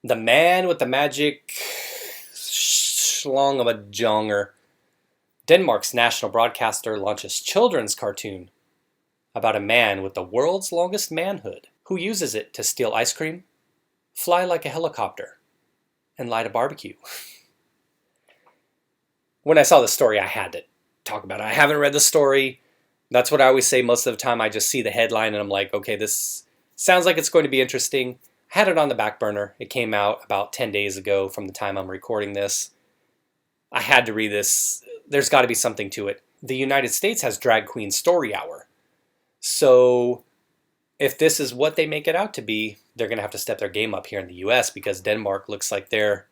The man with the magic schlong of a jonger. Denmark's national broadcaster launches children's cartoon about a man with the world's longest manhood who uses it to steal ice cream, fly like a helicopter, and light a barbecue. When I saw the story, I had to talk about it. I haven't read the story. That's what I always say most of the time. I just see the headline and I'm like, okay, this sounds like it's going to be interesting. I had it on the back burner. It came out about 10 days ago from the time I'm recording this. I had to read this. There's got to be something to it. The United States has Drag Queen Story Hour. So if this is what they make it out to be, they're going to have to step their game up here in the US because Denmark looks like they're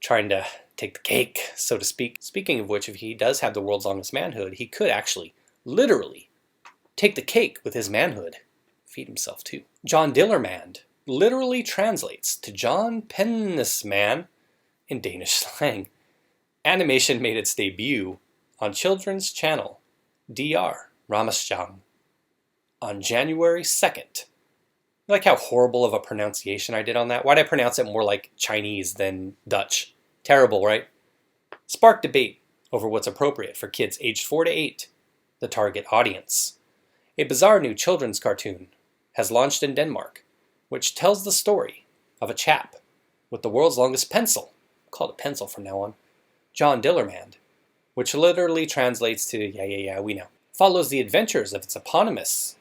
trying to take the cake, so to speak. Speaking of which, if he does have the world's longest manhood, he could actually, literally, take the cake with his manhood. Feed himself too. John Dillermand literally translates to John Penis Man in Danish slang. Animation made its debut on children's channel DR Ramasjang on January 2nd. You like how horrible of a pronunciation I did on that? Why'd I pronounce it more like Chinese than Dutch? Terrible, right? Sparked debate over what's appropriate for kids aged 4 to 8, the target audience. A bizarre new children's cartoon has launched in Denmark, which tells the story of a chap with the world's longest pencil, called a pencil from now on, John Dillermand, which literally translates to, yeah, we know, follows the adventures of its eponymous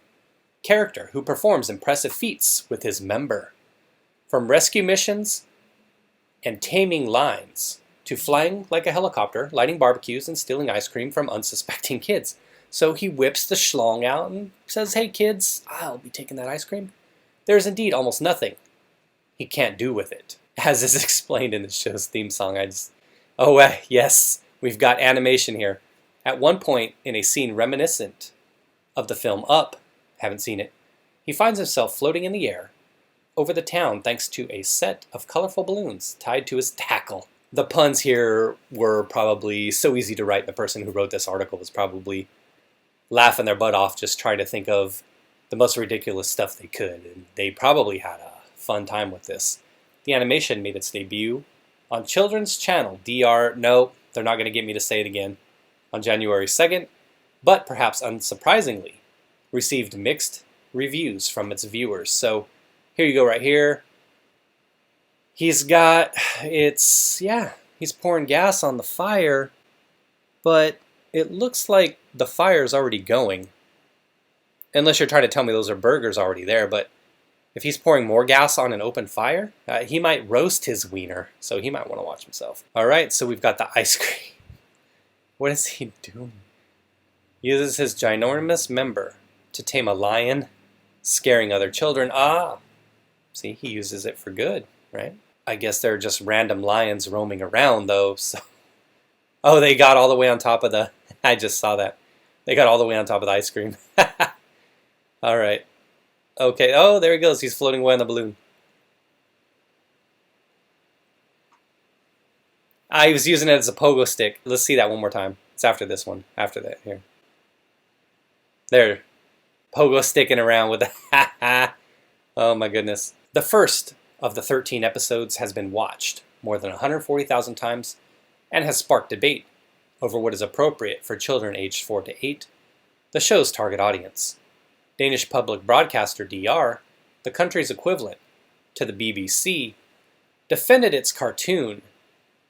character who performs impressive feats with his member. From rescue missions and taming lions to flying like a helicopter, lighting barbecues, and stealing ice cream from unsuspecting kids. So he whips the schlong out and says, hey kids, I'll be taking that ice cream. There's indeed almost nothing he can't do with it. As is explained in the show's theme song, yes, we've got animation here. At one point in a scene reminiscent of the film Up, haven't seen it, he finds himself floating in the air over the town thanks to a set of colorful balloons tied to his tackle. The puns here were probably so easy to write. The person who wrote this article was probably laughing their butt off just trying to think of the most ridiculous stuff they could, and they probably had a fun time with this. The animation made its debut on children's channel DR, no, they're not going to get me to say it again, on January 2nd, but perhaps unsurprisingly, received mixed reviews from its viewers. So here you go right here. He's pouring gas on the fire, but it looks like the fire's already going. Unless you're trying to tell me those are burgers already there, but if he's pouring more gas on an open fire, he might roast his wiener, so he might want to watch himself. All right, so we've got the ice cream. What is he doing? He uses his ginormous member to tame a lion, scaring other children. See, he uses it for good, right? I guess they're just random lions roaming around, though. So, they got all the way on top of the... I just saw that. They got all the way on top of the ice cream. All right. Okay. Oh, there he goes. He's floating away on the balloon. I was using it as a pogo stick. Let's see that one more time. It's after this one. After that. Here. There. Pogo sticking around with the... Oh my goodness. The first of the 13 episodes has been watched more than 140,000 times and has sparked debate over what is appropriate for children aged 4 to 8, the show's target audience. Danish public broadcaster DR, the country's equivalent to the BBC, defended its cartoon,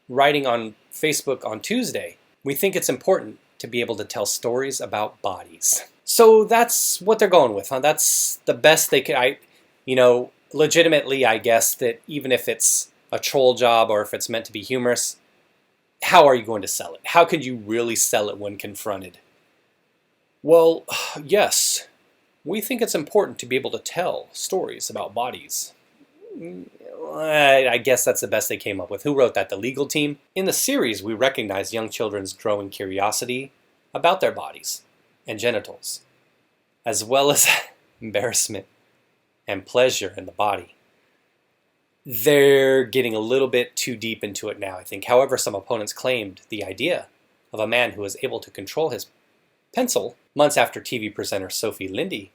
writing on Facebook on Tuesday, "We think it's important to be able to tell stories about bodies." So that's what they're going with, huh? That's the best they could. Legitimately, I guess that even if it's a troll job or if it's meant to be humorous, how are you going to sell it? How could you really sell it when confronted? Well, yes, we think it's important to be able to tell stories about bodies. I guess that's the best they came up with. Who wrote that? The legal team? In the series, we recognize young children's growing curiosity about their bodies and genitals, as well as embarrassment and pleasure in the body. They're getting a little bit too deep into it now, I think. However, some opponents claimed the idea of a man who was able to control his pencil months after TV presenter Sophie Linde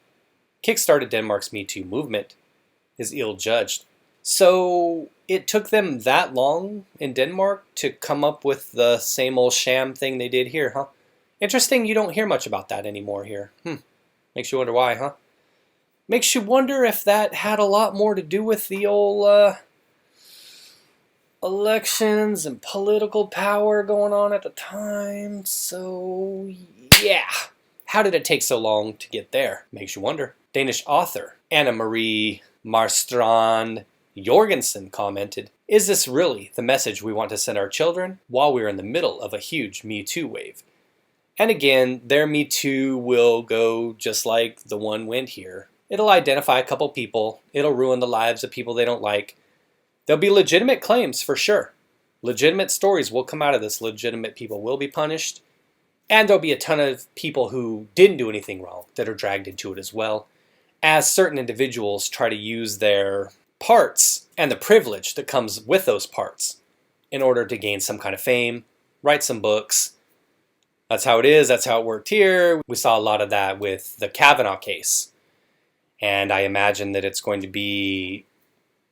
kickstarted Denmark's Me Too movement is ill-judged. So it took them that long in Denmark to come up with the same old sham thing they did here, huh? Interesting, you don't hear much about that anymore here. Makes you wonder why, huh? Makes you wonder if that had a lot more to do with the old elections and political power going on at the time. So, yeah. How did it take so long to get there? Makes you wonder. Danish author Anna Marie Marstrand Jorgensen commented, "Is this really the message we want to send our children while we're in the middle of a huge Me Too wave?" And again, their Me Too will go just like the one went here. It'll identify a couple people. It'll ruin the lives of people they don't like. There'll be legitimate claims for sure. Legitimate stories will come out of this. Legitimate people will be punished. And there'll be a ton of people who didn't do anything wrong that are dragged into it as well, as certain individuals try to use their parts and the privilege that comes with those parts in order to gain some kind of fame, write some books. That's how it is. That's how it worked here. We saw a lot of that with the Kavanaugh case. And I imagine that it's going to be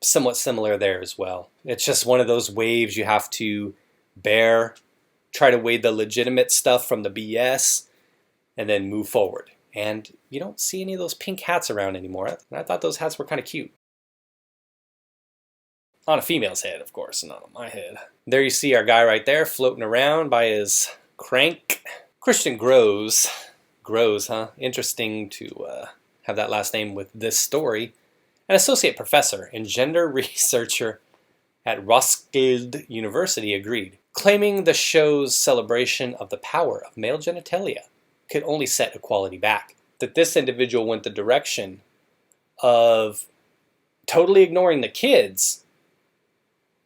somewhat similar there as well. It's just one of those waves you have to bear, try to weigh the legitimate stuff from the BS, and then move forward. And you don't see any of those pink hats around anymore. I thought those hats were kind of cute. On a female's head, of course, not on my head. There you see our guy right there floating around by his crank. Christian Groves. Groves, huh? Interesting to have that last name with this story. An associate professor and gender researcher at Roskilde University agreed, claiming the show's celebration of the power of male genitalia could only set equality back. That this individual went the direction of totally ignoring the kids,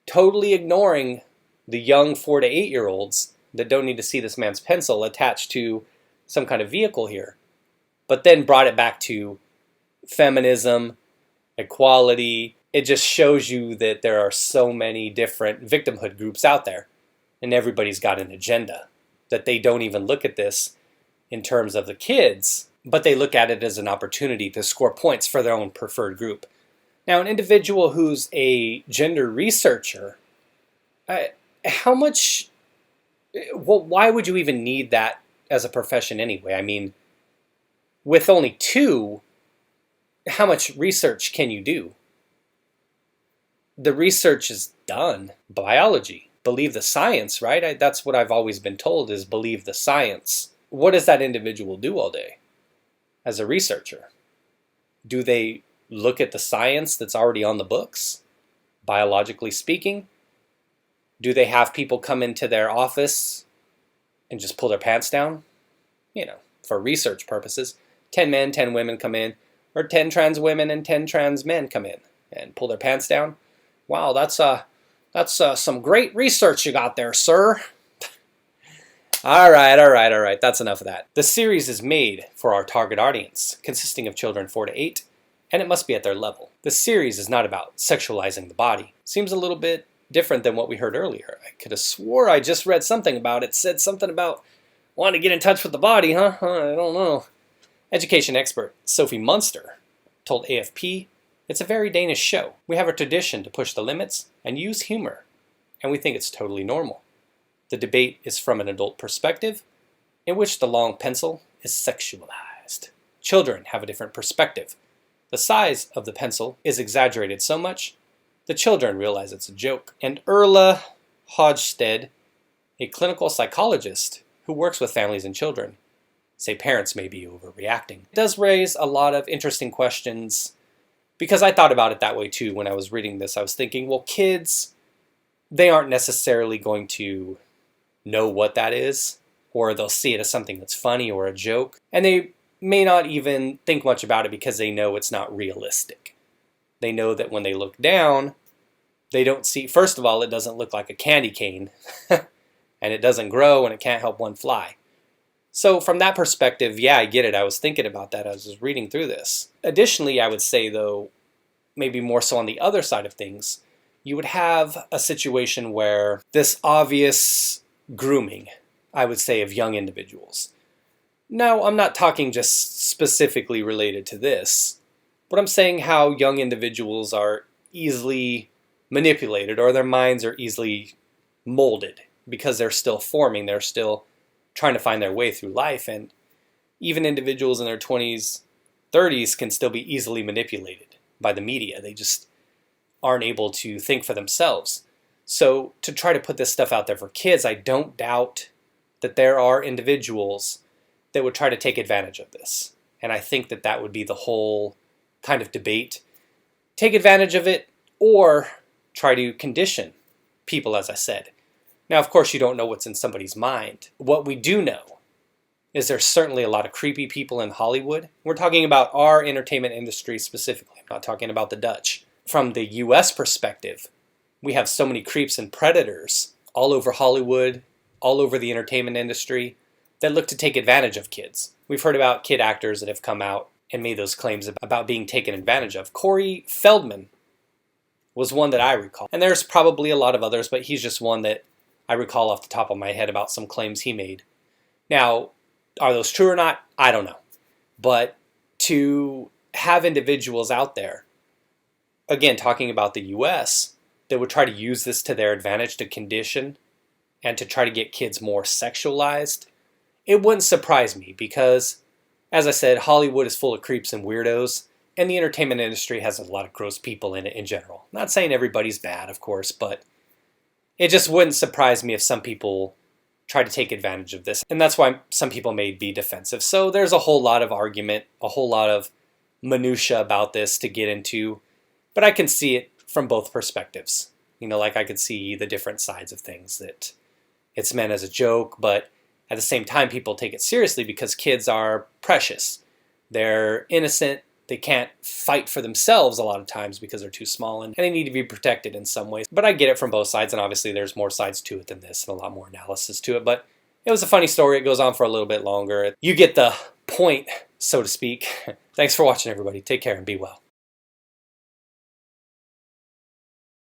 totally ignoring the young 4 to 8-year-olds that don't need to see this man's pencil attached to some kind of vehicle here, but then brought it back to feminism, equality. It just shows you that there are so many different victimhood groups out there, and everybody's got an agenda, that they don't even look at this in terms of the kids, but they look at it as an opportunity to score points for their own preferred group. Now, an individual who's a gender researcher, why would you even need that as a profession anyway? I mean, with only 2, how much research can you do? The research is done. Biology. Believe the science, right? That's what I've always been told, is believe the science. What does that individual do all day as a researcher? Do they look at the science that's already on the books, biologically speaking? Do they have people come into their office and just pull their pants down? For research purposes. 10 men, 10 women come in, or 10 trans women and 10 trans men come in and pull their pants down. Wow, that's some great research you got there, sir. All right. That's enough of that. The series is made for our target audience, consisting of children 4 to 8, and it must be at their level. The series is not about sexualizing the body. Seems a little bit different than what we heard earlier. I could have swore I just read something about it. Said something about wanting to get in touch with the body, huh? I don't know. Education expert Sophie Munster told AFP, "It's a very Danish show. We have a tradition to push the limits and use humor, and we think it's totally normal. The debate is from an adult perspective, in which the long pencil is sexualized. Children have a different perspective. The size of the pencil is exaggerated so much, the children realize it's a joke." And Erla Hodgsted, a clinical psychologist who works with families and children, say parents may be overreacting. It does raise a lot of interesting questions, because I thought about it that way too when I was reading this. I was thinking, well, kids, they aren't necessarily going to know what that is, or they'll see it as something that's funny or a joke, and they may not even think much about it because they know it's not realistic. They know that when they look down, they don't see, first of all, it doesn't look like a candy cane, and it doesn't grow, and it can't help one fly. So from that perspective, yeah, I get it. I was thinking about that as I was reading through this. Additionally, I would say, though, maybe more so on the other side of things, you would have a situation where this obvious grooming, I would say, of young individuals. Now, I'm not talking just specifically related to this, but I'm saying how young individuals are easily manipulated, or their minds are easily molded because they're still forming, they're still trying to find their way through life. And even individuals in their 20s, 30s can still be easily manipulated by the media. They just aren't able to think for themselves. So to try to put this stuff out there for kids, I don't doubt that there are individuals that would try to take advantage of this. And I think that that would be the whole kind of debate. Take advantage of it or try to condition people, as I said. Now, of course, you don't know what's in somebody's mind. What we do know is there's certainly a lot of creepy people in Hollywood. We're talking about our entertainment industry specifically. I'm not talking about the Dutch. From the US perspective, we have so many creeps and predators all over Hollywood, all over the entertainment industry, that look to take advantage of kids. We've heard about kid actors that have come out and made those claims about being taken advantage of. Corey Feldman was one that I recall. And there's probably a lot of others, but he's just one that I recall off the top of my head about some claims he made. Now, are those true or not? I don't know. But to have individuals out there, again, talking about the US, that would try to use this to their advantage to condition and to try to get kids more sexualized, it wouldn't surprise me because, as I said, Hollywood is full of creeps and weirdos, and the entertainment industry has a lot of gross people in it in general. Not saying everybody's bad, of course, but it just wouldn't surprise me if some people try to take advantage of this. And that's why some people may be defensive. So there's a whole lot of argument, a whole lot of minutia about this to get into, but I can see it from both perspectives. Like I could see the different sides of things, that it's meant as a joke, but at the same time, people take it seriously because kids are precious. They're innocent. They can't fight for themselves a lot of times because they're too small, and they need to be protected in some ways. But I get it from both sides, and obviously there's more sides to it than this and a lot more analysis to it. But it was a funny story. It goes on for a little bit longer. You get the point, so to speak. Thanks for watching, everybody. Take care and be well.